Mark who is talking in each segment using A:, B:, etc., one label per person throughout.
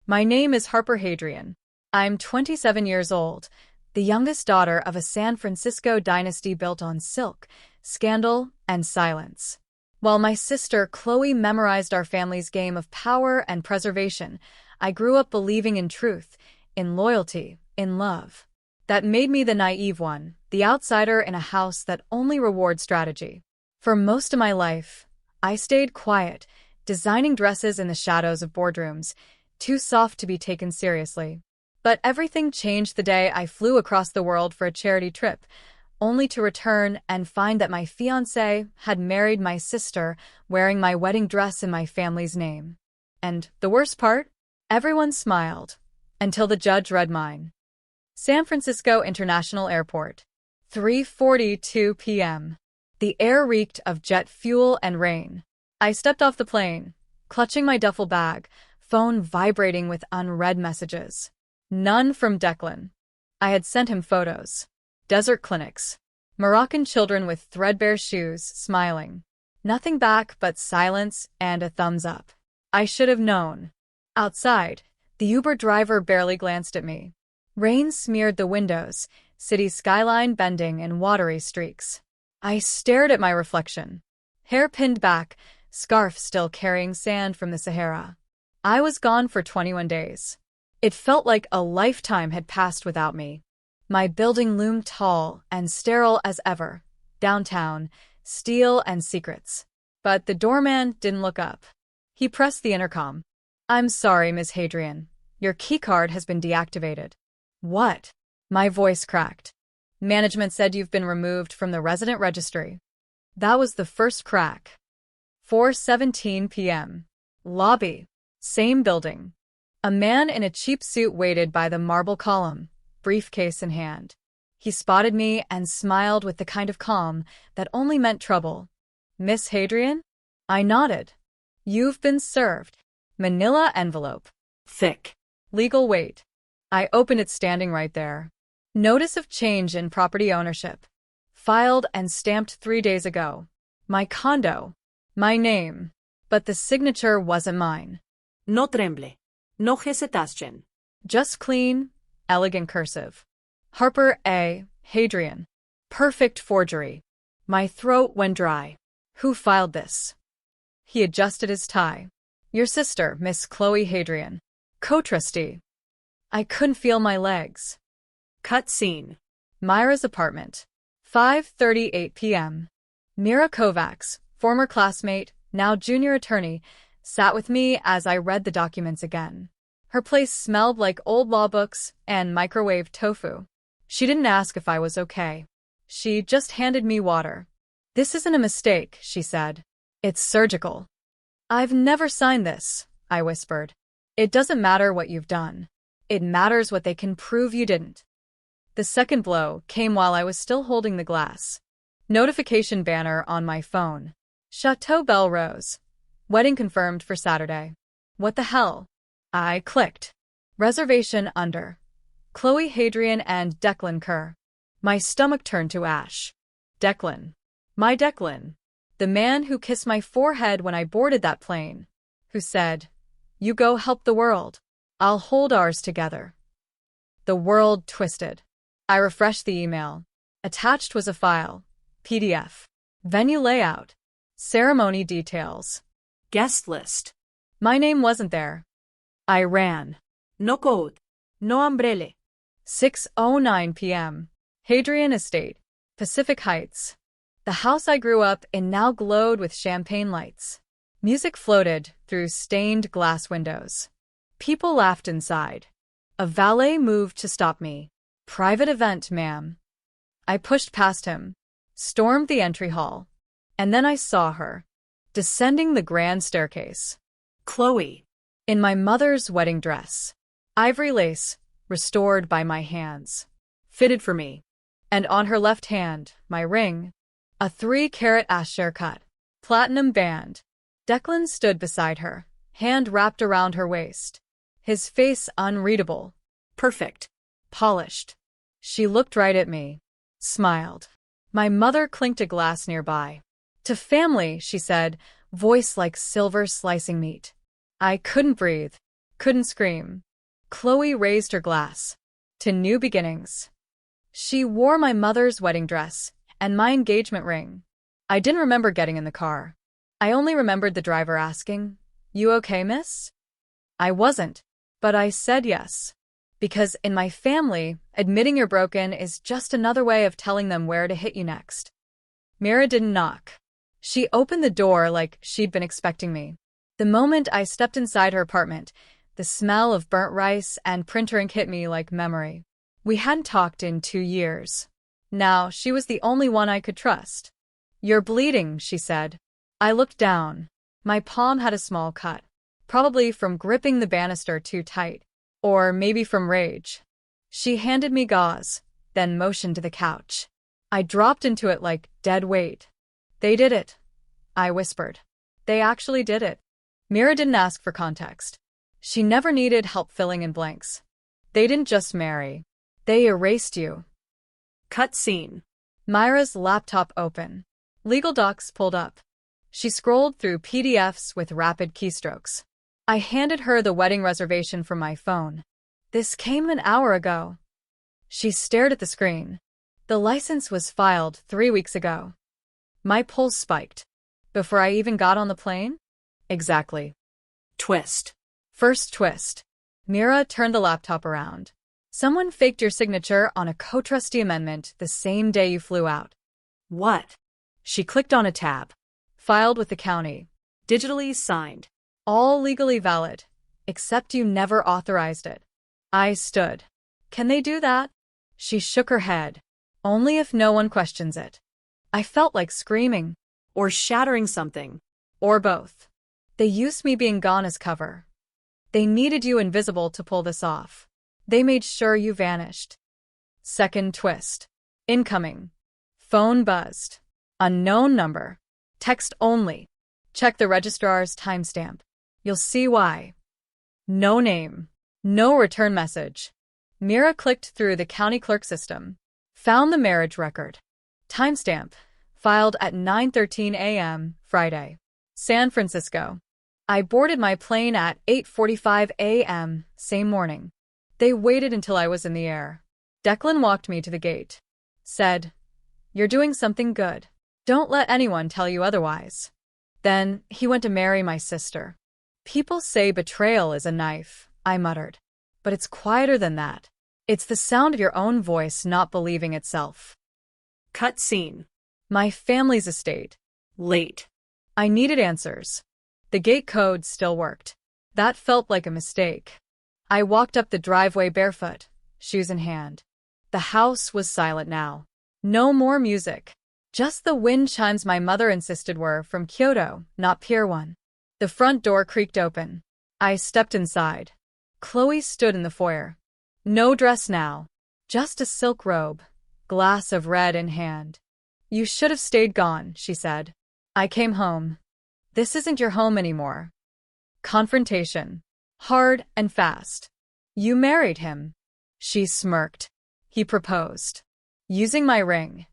A: My name is Harper Hadrian. I'm 27 years old, the youngest daughter of a San Francisco dynasty built on silk, scandal, and silence. While my sister Chloe memorized our family's game of power and preservation, I grew up believing in truth, in loyalty, in love. That made me the naive one, the outsider in a house that only rewards strategy. For most of my life, I stayed quiet, designing dresses in the shadows of boardrooms, too soft to be taken seriously. But everything changed the day I flew across the world for a charity trip, only to return and find that my fiancé had married my sister, wearing my wedding dress in my family's name. And the worst part? Everyone smiled, until the judge read mine. San Francisco International Airport. 3:42 p.m. The air reeked of jet fuel and rain. I stepped off the plane, clutching my duffel bag, phone vibrating with unread messages. None from Declan. I had sent him photos. Desert clinics. Moroccan children with threadbare shoes, smiling. Nothing back but silence and a thumbs up. I should have known. Outside, the Uber driver barely glanced at me. Rain smeared the windows, city skyline bending in watery streaks. I stared at my reflection. Hair pinned back, scarf still carrying sand from the Sahara. I was gone for 21 days. It felt like a lifetime had passed without me. My building loomed tall and sterile as ever, downtown, steel and secrets. But the doorman didn't look up. He pressed the intercom. "I'm sorry, Miss Hadrian. Your keycard has been deactivated." "What?" My voice cracked. "Management said you've been removed from the resident registry." That was the first crack. 4:17 p.m. Lobby. Same building. A man in a cheap suit waited by the marble column, briefcase in hand. He spotted me and smiled with the kind of calm that only meant trouble. "Miss Hadrian?" I nodded. "You've been served." Manila envelope. Thick. Legal weight. I opened it standing right there. Notice of change in property ownership. Filed and stamped 3 days ago. My condo. My name. But the signature wasn't mine.
B: No tremble. No hesitation.
A: Just clean, elegant cursive. Harper A. Hadrian. Perfect forgery. My throat went dry. Who filed this? He adjusted his tie. "Your sister, Miss Chloe Hadrian. Co-trustee." I couldn't feel my legs.
B: Cut scene.
A: Myra's apartment. 5:38 p.m. Mira Kovacs, former classmate, now junior attorney, sat with me as I read the documents again. Her place smelled like old law books and microwave tofu. She didn't ask if I was okay. She just handed me water. "This isn't a mistake," she said. "It's surgical." "I've never signed this," I whispered. "It doesn't matter what you've done. It matters what they can prove you didn't." The second blow came while I was still holding the glass. Notification banner on my phone. Chateau Belle Rose. Wedding confirmed for Saturday. What the hell? I clicked. Reservation under. Chloe Hadrian and Declan Kerr. My stomach turned to ash. Declan. My Declan. The man who kissed my forehead when I boarded that plane. Who said, "You go help the world. I'll hold ours together." The world twisted. I refreshed the email. Attached was a file. PDF. Venue layout. Ceremony details.
B: Guest list.
A: My name wasn't there. I ran.
B: No code. No umbrella.
A: 6:09 p.m. Hadrian Estate, Pacific Heights. The house I grew up in now glowed with champagne lights. Music floated through stained glass windows. People laughed inside. A valet moved to stop me. "Private event, ma'am." I pushed past him, stormed the entry hall, and then I saw her, descending the grand staircase.
B: Chloe.
A: In my mother's wedding dress. Ivory lace, restored by my hands. Fitted for me. And on her left hand, my ring. A 3-carat Asher cut. Platinum band. Declan stood beside her, hand wrapped around her waist. His face unreadable.
B: Perfect.
A: Polished. She looked right at me. Smiled. My mother clinked a glass nearby. "To family," she said, voice like silver slicing meat. I couldn't breathe. Couldn't scream. Chloe raised her glass. To new beginnings. She wore my mother's wedding dress and my engagement ring. I didn't remember getting in the car. I only remembered the driver asking, "You okay, miss?" I wasn't, but I said yes. Because in my family, admitting you're broken is just another way of telling them where to hit you next. Mira didn't knock. She opened the door like she'd been expecting me. The moment I stepped inside her apartment, the smell of burnt rice and printer ink hit me like memory. We hadn't talked in 2 years. Now she was the only one I could trust. "You're bleeding," she said. I looked down. My palm had a small cut, probably from gripping the banister too tight. Or maybe from rage. She handed me gauze, then motioned to the couch. I dropped into it like dead weight. "They did it," I whispered. "They actually did it." Mira didn't ask for context. She never needed help filling in blanks. They didn't just marry. They erased you.
B: Cut scene.
A: Myra's laptop open. Legal docs pulled up. She scrolled through PDFs with rapid keystrokes. I handed her the wedding reservation from my phone. "This came an hour ago." She stared at the screen. "The license was filed 3 weeks ago." My pulse spiked. Before I even got on the plane? Exactly.
B: Twist.
A: First twist. Mira turned the laptop around. "Someone faked your signature on a co-trustee amendment the same day you flew out."
B: What?
A: She clicked on a tab. "Filed with the county.
B: Digitally signed.
A: All legally valid, except you never authorized it." I stood. "Can they do that?" She shook her head. "Only if no one questions it." I felt like screaming.
B: Or shattering something.
A: Or both. They used me being gone as cover. They needed you invisible to pull this off. They made sure you vanished. Second twist. Incoming. Phone buzzed. Unknown number. Text only. Check the registrar's timestamp. You'll see why. No name. No return message. Mira clicked through the county clerk system. Found the marriage record. Timestamp. Filed at 9:13 a.m. Friday. San Francisco. I boarded my plane at 8:45 a.m. same morning. They waited until I was in the air. Declan walked me to the gate. Said, "You're doing something good. Don't let anyone tell you otherwise." Then he went to marry my sister. "People say betrayal is a knife," I muttered. "But it's quieter than that. It's the sound of your own voice not believing itself."
B: Cut scene.
A: My family's estate.
B: Late.
A: I needed answers. The gate code still worked. That felt like a mistake. I walked up the driveway barefoot, shoes in hand. The house was silent now. No more music. Just the wind chimes my mother insisted were from Kyoto, not Pier 1. The front door creaked open. I stepped inside. Chloe stood in the foyer. No dress now. Just a silk robe, glass of red in hand. "You should have stayed gone," she said. "I came home. This isn't your home anymore." Confrontation. Hard and fast. "You married him." She smirked. "He proposed. Using my ring."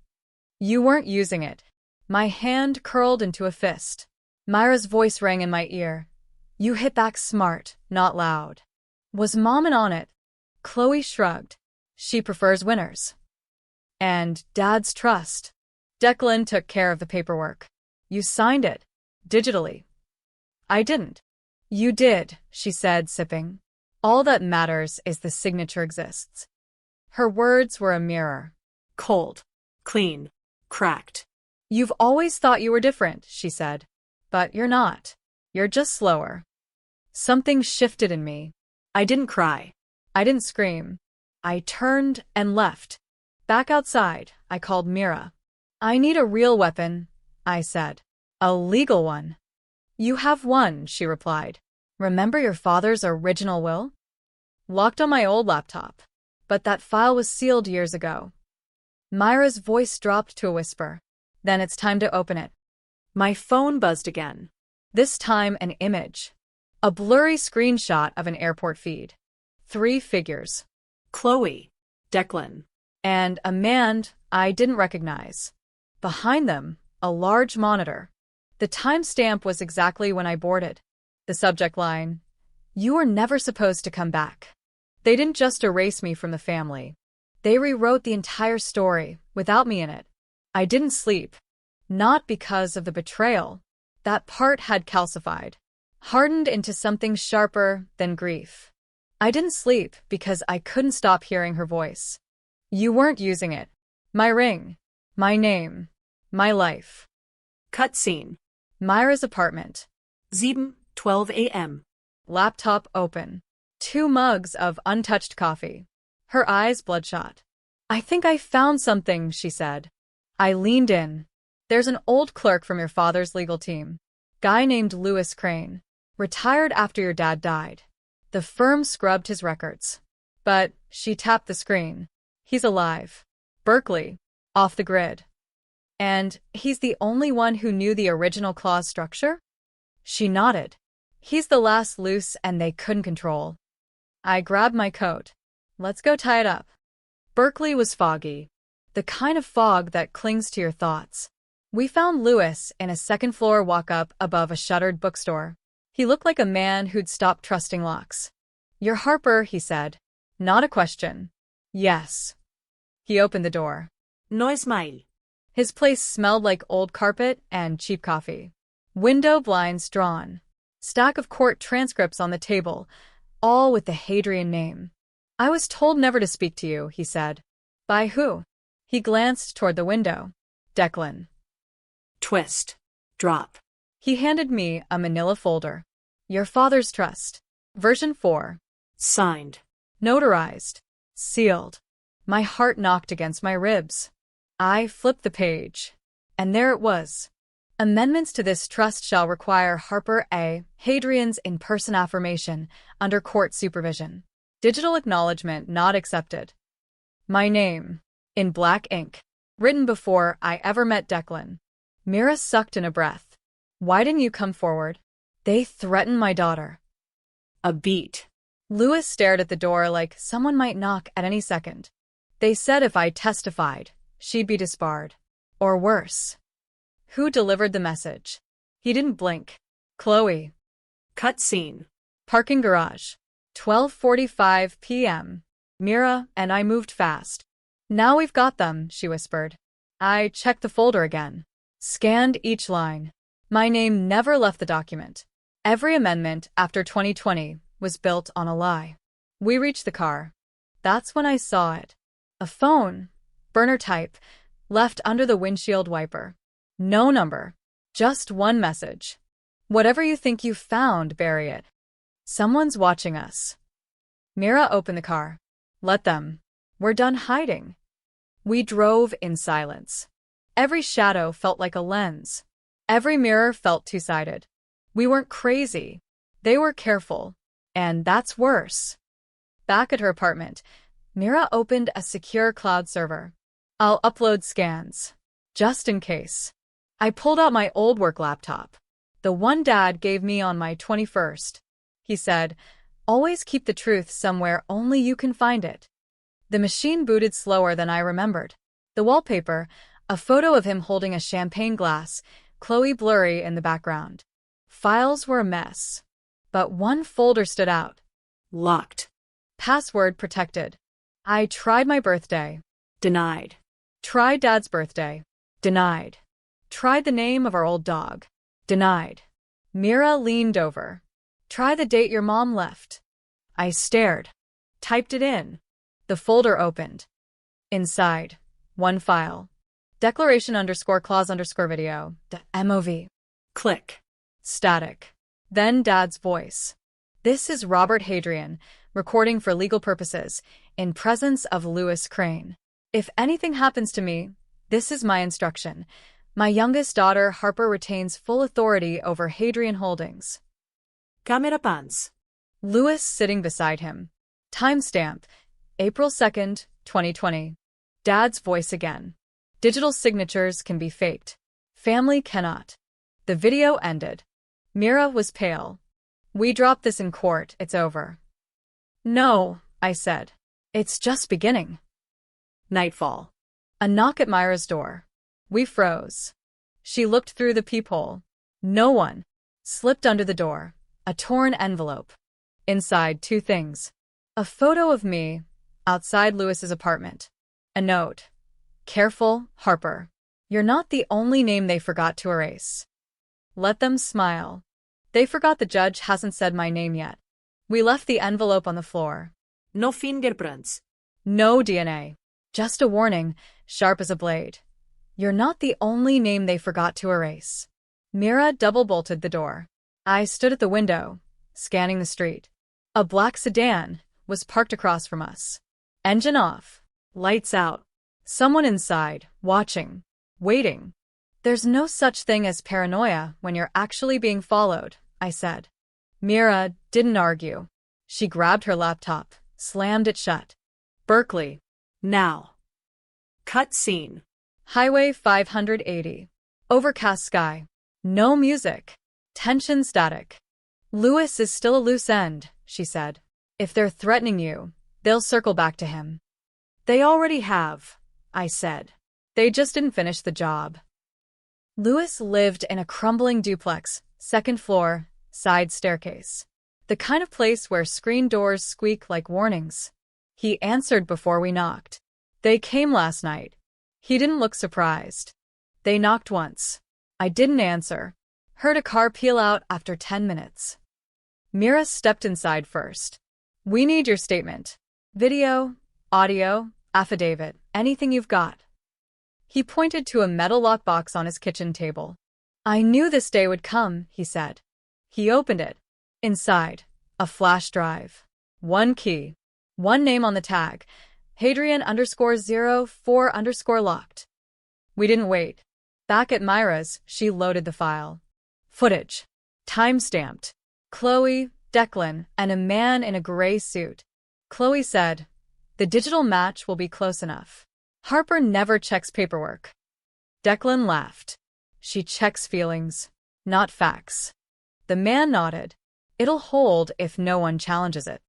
A: "You weren't using it." My hand curled into a fist. Myra's voice rang in my ear. "You hit back smart, not loud." Was Mom in on it? Chloe shrugged. "She prefers winners." "And Dad's trust." Declan took care of the paperwork. "You signed it. Digitally." "I didn't." "You did," she said, sipping. "All that matters is the signature exists." Her words were a mirror.
B: Cold. Clean. Cracked.
A: "You've always thought you were different," she said. "But you're not. You're just slower." Something shifted in me.
B: I didn't cry.
A: I didn't scream. I turned and left. Back outside, I called Mira. "I need a real weapon," I said. "A legal one." "You have one," she replied. "Remember your father's original will?" "Locked on my old laptop. But that file was sealed years ago." Myra's voice dropped to a whisper. "Then it's time to open it."
B: My phone buzzed again.
A: This time an image. A blurry screenshot of an airport feed. 3 figures.
B: Chloe. Declan.
A: And a man I didn't recognize. Behind them, a large monitor. The timestamp was exactly when I boarded. The subject line, You were never supposed to come back. They didn't just erase me from the family. They rewrote the entire story without me in it. I didn't sleep. Not because of the betrayal. That part had calcified, hardened into something sharper than grief. I didn't sleep because I couldn't stop hearing her voice. You weren't using it. My ring. My name. My life.
B: Cutscene.
A: Myra's apartment.
B: 7:12 a.m.
A: Laptop open. 2 mugs of untouched coffee. Her eyes bloodshot. I think I found something, she said. I leaned in. There's an old clerk from your father's legal team. Guy named Lewis Crane. Retired after your dad died. The firm scrubbed his records. But she tapped the screen. He's alive. Berkeley. Off the grid. And he's the only one who knew the original clause structure? She nodded. He's the last loose and they couldn't control. I grabbed my coat. Let's go tie it up. Berkeley was foggy. The kind of fog that clings to your thoughts. We found Lewis in a second-floor walk-up above a shuttered bookstore. He looked like a man who'd stopped trusting locks. You're Harper, he said. Not a question. Yes. He opened the door.
B: No smile.
A: His place smelled like old carpet and cheap coffee. Window blinds drawn. Stack of court transcripts on the table, all with the Hadrian name. I was told never to speak to you, he said. By who? He glanced toward the window. Declan.
B: Twist. Drop.
A: He handed me a manila folder. Your father's trust. Version 4.
B: Signed.
A: Notarized. Sealed. My heart knocked against my ribs. I flipped the page. And there it was. Amendments to this trust shall require Harper A. Hadrian's in-person affirmation under court supervision. Digital acknowledgement not accepted. My name. In black ink. Written before I ever met Declan. Mira sucked in a breath. Why didn't you come forward? They threatened my daughter.
B: A beat.
A: Lewis stared at the door like someone might knock at any second. They said if I testified, she'd be disbarred. Or worse. Who delivered the message? He didn't blink. Chloe.
B: Cutscene.
A: Parking garage. 12:45 p.m. Mira and I moved fast. Now we've got them, she whispered. I checked the folder again. Scanned each line. My name never left the document. Every amendment after 2020 was built on a lie. We reached the car. That's when I saw it. A phone. Burner type. Left under the windshield wiper. No number. Just one message. Whatever you think you found, bury it. Someone's watching us. Mira opened the car. Let them. We're done hiding. We drove in silence. Every shadow felt like a lens. Every mirror felt two-sided. We weren't crazy. They were careful. And that's worse. Back at her apartment, Mira opened a secure cloud server. I'll upload scans. Just in case. I pulled out my old work laptop. The one Dad gave me on my 21st. He said, always keep the truth somewhere only you can find it. The machine booted slower than I remembered. The wallpaper, a photo of him holding a champagne glass, Chloe blurry in the background. Files were a mess. But one folder stood out.
B: Locked.
A: Password protected. I tried my birthday.
B: Denied.
A: Tried Dad's birthday. Denied. Tried the name of our old dog. Denied. Mira leaned over. Try the date your mom left. I stared. Typed it in. The folder opened. Inside. One file. Declaration_clause_video. MOV.
B: Click.
A: Static. Then Dad's voice. This is Robert Hadrian, recording for legal purposes, in presence of Lewis Crane. If anything happens to me, this is my instruction. My youngest daughter, Harper, retains full authority over Hadrian Holdings.
B: Camera pans.
A: Lewis sitting beside him. Timestamp, April 2nd, 2020. Dad's voice again. Digital signatures can be faked. Family cannot. The video ended. Mira was pale. We dropped this in court, it's over. No, I said. It's just beginning.
B: Nightfall.
A: A knock at Myra's door. We froze. She looked through the peephole. No one. Slipped under the door. A torn envelope. Inside, two things. A photo of me outside Lewis's apartment. A note. Careful, Harper. You're not the only name they forgot to erase. Let them smile. They forgot the judge hasn't said my name yet. We left the envelope on the floor.
B: No fingerprints.
A: No DNA. Just a warning, sharp as a blade. You're not the only name they forgot to erase. Mira double-bolted the door. I stood at the window, scanning the street. A black sedan was parked across from us. Engine off. Lights out. Someone inside, watching. Waiting. There's no such thing as paranoia when you're actually being followed, I said. Mira didn't argue. She grabbed her laptop, slammed it shut. Berkeley.
B: Now. Cut scene.
A: Highway 580. Overcast sky. No music. Tension static. Lewis is still a loose end, she said. If they're threatening you, they'll circle back to him.
B: They already have, I said.
A: They just didn't finish the job. Lewis lived in a crumbling duplex, second floor, side staircase. The kind of place where screen doors squeak like warnings. He answered before we knocked. They came last night. He didn't look surprised. They knocked once. I didn't answer. Heard a car peel out after 10 minutes. Mira stepped inside first. We need your statement. Video, audio, affidavit, anything you've got. He pointed to a metal lockbox on his kitchen table. I knew this day would come, he said. He opened it. Inside, a flash drive. One key. One name on the tag. Hadrian_04_ locked. We didn't wait. Back at Myra's, she loaded the file. Footage. Time-stamped. Chloe, Declan, and a man in a gray suit. Chloe said, the digital match will be close enough. Harper never checks paperwork. Declan laughed. She checks feelings, not facts. The man nodded. It'll hold if no one challenges it.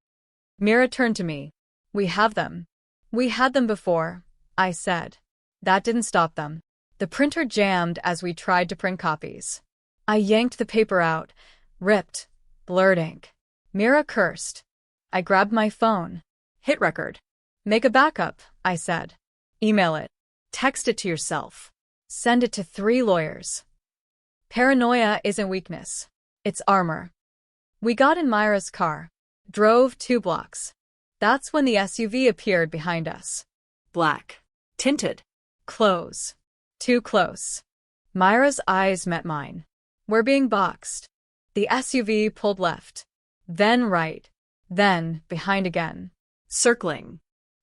A: Mira turned to me. We have them. We had them before, I said. That didn't stop them. The printer jammed as we tried to print copies. I yanked the paper out, ripped, blurred ink. Mira cursed. I grabbed my phone. Hit record. Make a backup, I said. Email it. Text it to yourself. Send it to 3 lawyers. Paranoia isn't weakness. It's armor. We got in Myra's car. Drove 2 blocks. That's when the SUV appeared behind us.
B: Black. Tinted.
A: Close. Too close. Myra's eyes met mine. We're being boxed. The SUV pulled left. Then right. Then behind again.
B: Circling.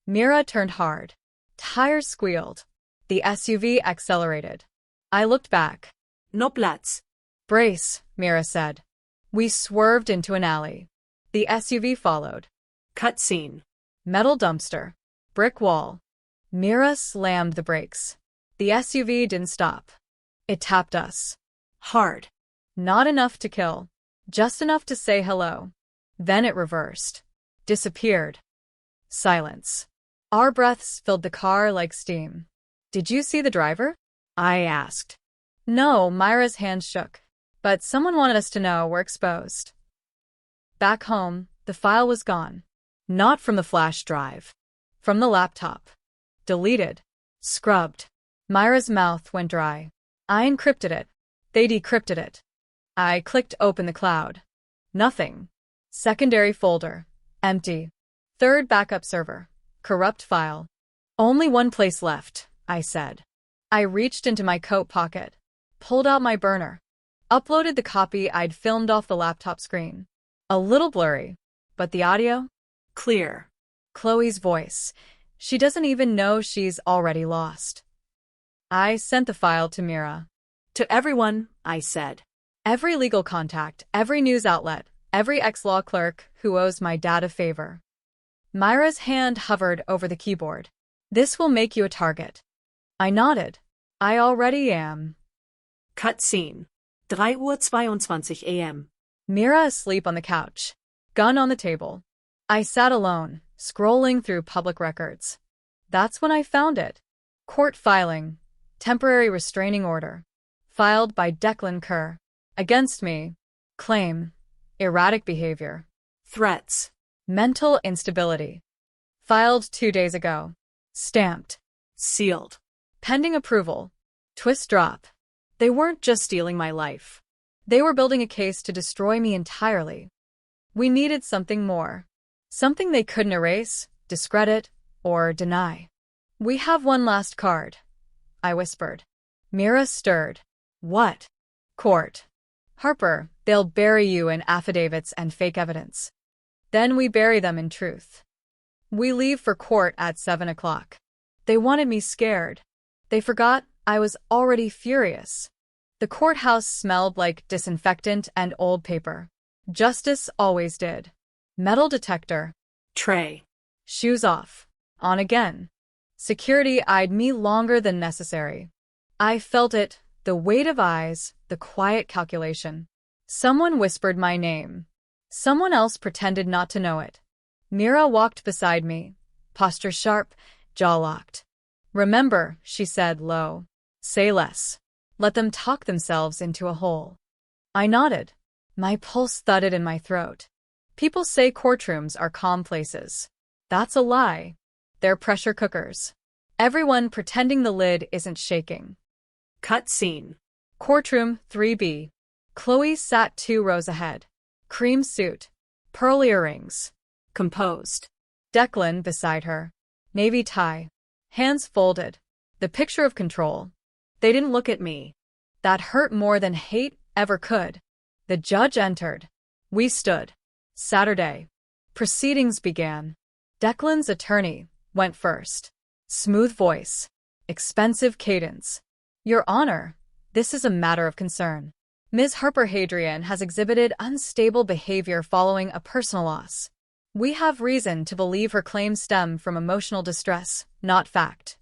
A: Mira turned hard. Tires squealed. The SUV accelerated. I looked back.
B: No Platz.
A: Brace, Mira said. We swerved into an alley. The SUV followed.
B: Cut scene.
A: Metal dumpster. Brick wall. Mira slammed the brakes. The SUV didn't stop. It tapped us.
B: Hard.
A: Not enough to kill. Just enough to say hello. Then it reversed. Disappeared. Silence. Our breaths filled the car like steam. Did you see the driver? I asked. No, Myra's hands shook. But someone wanted us to know we're exposed. Back home, the file was gone. Not from the flash drive. From the laptop. Deleted. Scrubbed. Myra's mouth went dry. I encrypted it. They decrypted it. I clicked open the cloud. Nothing. Secondary folder. Empty. Third backup server. Corrupt file. Only one place left, I said. I reached into my coat pocket. Pulled out my burner. Uploaded the copy I'd filmed off the laptop screen. A little blurry. But the audio?
B: Clear.
A: Chloe's voice. She doesn't even know she's already lost. I sent the file to Mira.
B: To everyone, I said.
A: Every legal contact, every news outlet, every ex-law clerk who owes my dad a favor. Myra's hand hovered over the keyboard. This will make you a target. I nodded. I already am.
B: Cut scene. 3:22 a.m.
A: Mira asleep on the couch. Gun on the table. I sat alone, scrolling through public records. That's when I found it. Court filing. Temporary restraining order. Filed by Declan Kerr. Against me. Claim. Erratic behavior.
B: Threats.
A: Mental instability. Filed 2 days ago. Stamped.
B: Sealed.
A: Pending approval. Twist drop. They weren't just stealing my life. They were building a case to destroy me entirely. We needed something more. Something they couldn't erase, discredit, or deny. We have one last card, I whispered. Mira stirred. What? Court. Harper, they'll bury you in affidavits and fake evidence. Then we bury them in truth. We leave for court at 7 o'clock. They wanted me scared. They forgot I was already furious. The courthouse smelled like disinfectant and old paper. Justice always did. Metal detector.
B: Tray.
A: Shoes off. On again. Security eyed me longer than necessary. I felt it, the weight of eyes, the quiet calculation. Someone whispered my name. Someone else pretended not to know it. Mira walked beside me, posture sharp, jaw locked. Remember, she said low. Say less. Let them talk themselves into a hole. I nodded. My pulse thudded in my throat. People say courtrooms are calm places. That's a lie. They're pressure cookers. Everyone pretending the lid isn't shaking.
B: Cut scene.
A: Courtroom 3B. Chloe sat 2 rows ahead. Cream suit. Pearl earrings.
B: Composed.
A: Declan beside her. Navy tie. Hands folded. The picture of control. They didn't look at me. That hurt more than hate ever could. The judge entered. We stood. Saturday. Proceedings began. Declan's attorney went first. Smooth voice. Expensive cadence. Your Honor, this is a matter of concern. Ms. Harper Hadrian has exhibited unstable behavior following a personal loss. We have reason to believe her claims stem from emotional distress, not fact.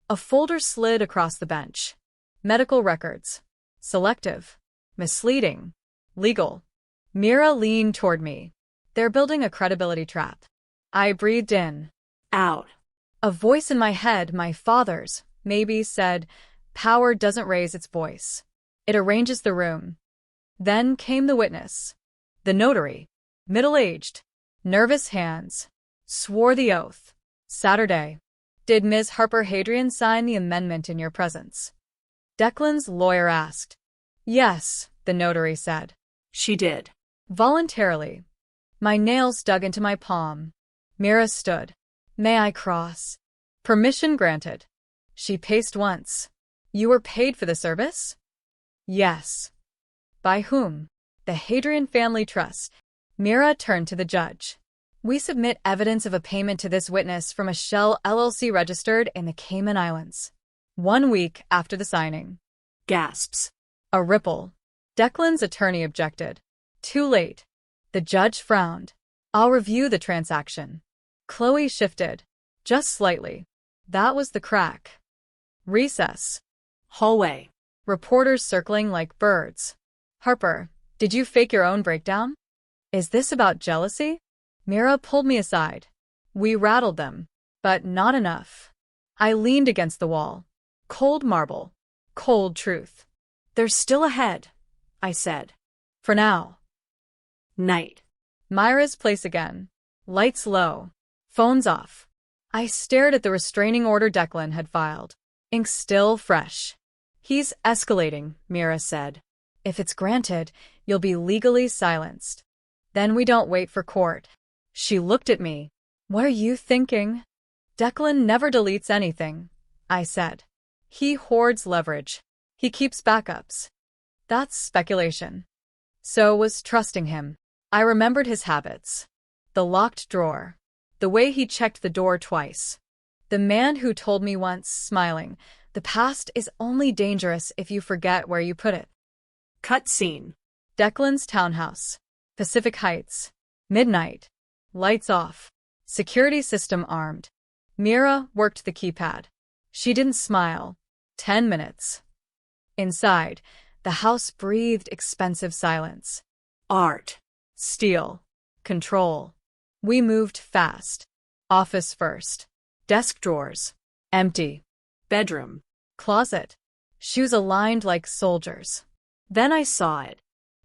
A: A folder slid across the bench. Medical records. Selective. Misleading. Legal. Mira leaned toward me. They're building a credibility trap. I breathed in.
B: Out.
A: A voice in my head, my father's, maybe, said, power doesn't raise its voice. It arranges the room. Then came the witness. The notary. Middle-aged. Nervous hands. Swore the oath. Saturday. Did Ms. Harper Hadrian sign the amendment in your presence? Declan's lawyer asked. Yes, the notary said.
B: She did.
A: Voluntarily. My nails dug into my palm. Mira stood. May I cross? Permission granted. She paced once. You were paid for the service? Yes. By whom? The Hadrian Family Trust. Mira turned to the judge. We submit evidence of a payment to this witness from a Shell LLC registered in the Cayman Islands. 1 week after the signing.
B: Gasps.
A: A ripple. Declan's attorney objected. Too late. The judge frowned. I'll review the transaction. Chloe shifted. Just slightly. That was the crack. Recess.
B: Hallway.
A: Reporters circling like birds. Harper, did you fake your own breakdown? Is this about jealousy? Mira pulled me aside. We rattled them, but not enough. I leaned against the wall. Cold marble. Cold truth.
B: There's still ahead, I said.
A: For now.
B: Night.
A: Myra's place again. Lights low. Phones off. I stared at the restraining order Declan had filed. Ink still fresh. He's escalating, Mira said. If it's granted, you'll be legally silenced. Then we don't wait for court. She looked at me. What are you thinking? Declan never deletes anything, I said. He hoards leverage. He keeps backups. That's speculation. So was trusting him. I remembered his habits. The locked drawer. The way he checked the door twice. The man who told me once, smiling, the past is only dangerous if you forget where you put it.
B: Cut scene.
A: Declan's townhouse. Pacific Heights. Midnight. Lights off. Security system armed. Mira worked the keypad. She didn't smile. 10 minutes. Inside, the house breathed expensive silence.
B: Art.
A: Steel. Control. We moved fast. Office first. Desk drawers. Empty.
B: Bedroom.
A: Closet. Shoes aligned like soldiers. Then I saw it.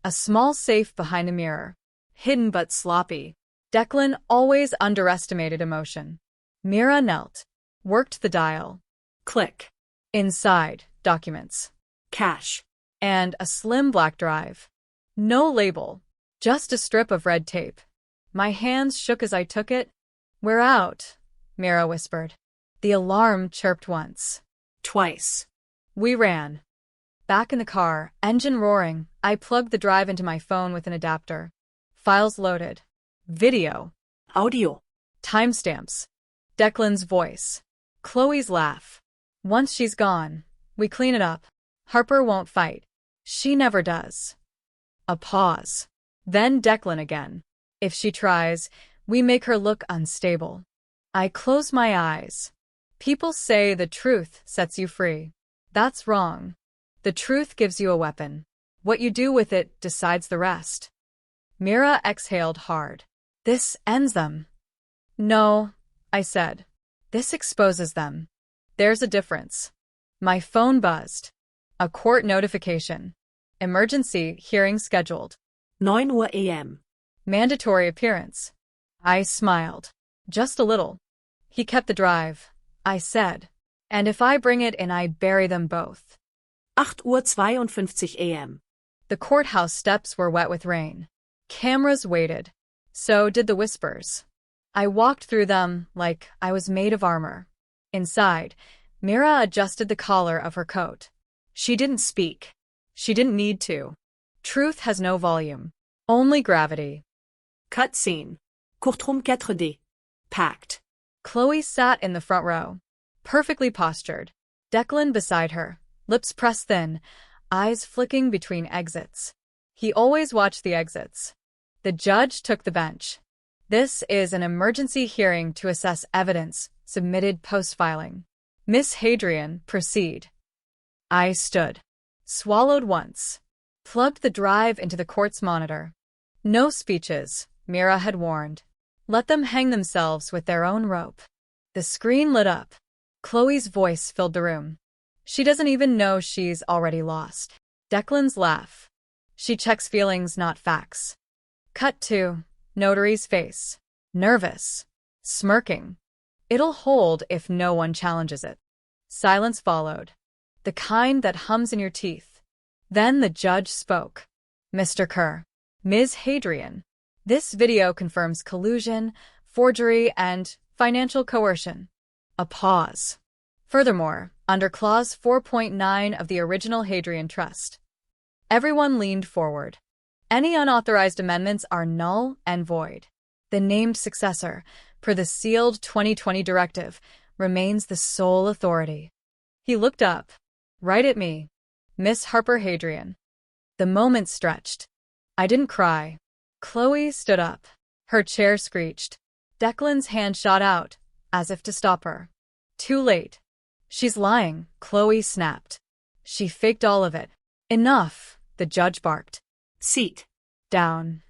A: A small safe behind a mirror.
B: hidden but sloppy.
A: Declan always underestimated emotion. Mira knelt, worked the dial.
B: Click.
A: Inside, documents.
B: Cash.
A: And a slim black drive. No label, just a strip of red tape. My hands shook as I took it. "We're out," Mira whispered. The alarm chirped once.
B: Twice.
A: We ran. Back in the car, engine roaring, I plugged the drive into my phone with an adapter. Files loaded. Video.
B: Audio.
A: Timestamps. Declan's voice. Chloe's laugh. "Once she's gone, we clean it up. Harper won't fight. She never does." A pause. Then Declan again. "If she tries, we make her look unstable." I close my eyes. People say the truth sets you free. That's wrong. The truth gives you a weapon. What you do with it decides the rest. Mira exhaled hard. "This ends them." "No," I said. "This exposes them. There's a difference." My phone buzzed. A court notification. Emergency hearing scheduled.
B: 9 a.m.
A: Mandatory appearance. I smiled. Just a little. "He kept the drive," I said. "And if I bring it in, I bury them both."
B: 8:52 a.m.
A: The courthouse steps were wet with rain. Cameras waited. So did the whispers. I walked through them like I was made of armor. Inside, Mira adjusted the collar of her coat. She didn't speak. She didn't need to. Truth has no volume. Only gravity.
B: Cut scene. Courtroom 4D. Packed.
A: Chloe sat in the front row, perfectly postured. Declan beside her, lips pressed thin, eyes flicking between exits. He always watched the exits. The judge took the bench. "This is an emergency hearing to assess evidence submitted post-filing. Miss Hadrian, proceed." I stood. Swallowed once. Plugged the drive into the court's monitor. "No speeches," Mira had warned. "Let them hang themselves with their own rope." The screen lit up. Chloe's voice filled the room. "She doesn't even know she's already lost." Declan's laugh. "She checks feelings, not facts." Cut to Notary's face. Nervous. Smirking. "It'll hold if no one challenges it." Silence followed. The kind that hums in your teeth. Then the judge spoke. "Mr. Kerr. Ms. Hadrian. This video confirms collusion, forgery, and financial coercion." A pause. "Furthermore, under Clause 4.9 of the original Hadrian Trust." Everyone leaned forward. "Any unauthorized amendments are null and void. The named successor, per the sealed 2020 directive, remains the sole authority." He looked up. Right at me. "Miss Harper Hadrian." The moment stretched. I didn't cry. Chloe stood up. Her chair screeched. Declan's hand shot out, as if to stop her. Too late. "She's lying," Chloe snapped. "She faked all of it." "Enough," the judge barked.
B: Seat.
A: Down.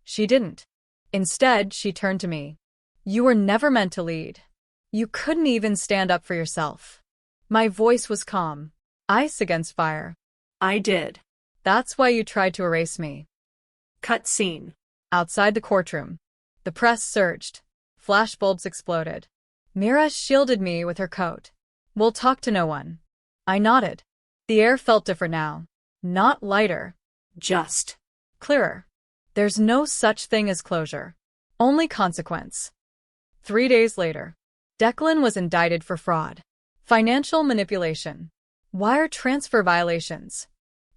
A: She didn't. Instead, she turned to me. "You were never meant to lead. You couldn't even stand up for yourself." My voice was calm. Ice against fire.
B: I did.
A: "That's why you tried to erase me."
B: Cut scene.
A: Outside the courtroom. The press surged. Flashbulbs exploded. Mira shielded me with her coat. "We'll talk to no one." I nodded. The air felt different now. Not lighter.
B: Just.
A: Clearer. There's no such thing as closure. Only consequence. 3 days later. Declan was indicted for fraud. Financial manipulation. Wire transfer violations.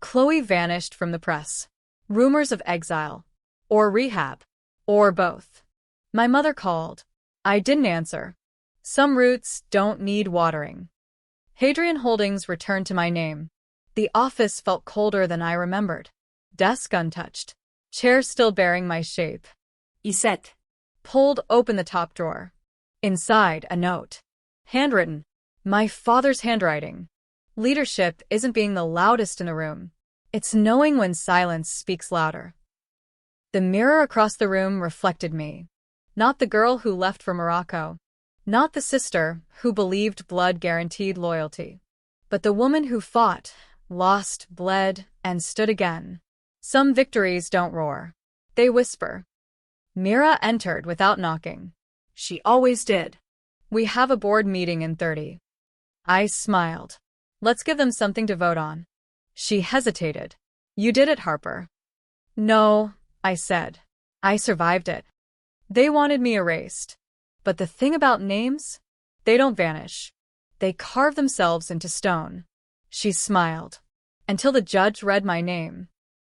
A: Chloe vanished from the press. Rumors of exile. Or rehab. Or both. My mother called. I didn't answer. Some roots don't need watering. Hadrian Holdings returned to my name. The office felt colder than I remembered. Desk untouched. Chair still bearing my shape.
B: Iset.
A: Pulled open the top drawer. Inside, a note. Handwritten. My father's handwriting. Leadership isn't being the loudest in the room. It's knowing when silence speaks louder. The mirror across the room reflected me. Not the girl who left for Morocco. Not the sister who believed blood guaranteed loyalty. But the woman who fought, lost, bled, and stood again. Some victories don't roar. They whisper. Mira entered without knocking.
B: She always did.
A: We have a board meeting in 30. I smiled. Let's give them something to vote on. She hesitated. You did it, Harper. No, I said. I survived it. They wanted me erased. But the thing about names? They don't vanish. They carve themselves into stone. She smiled. Until the judge read my name.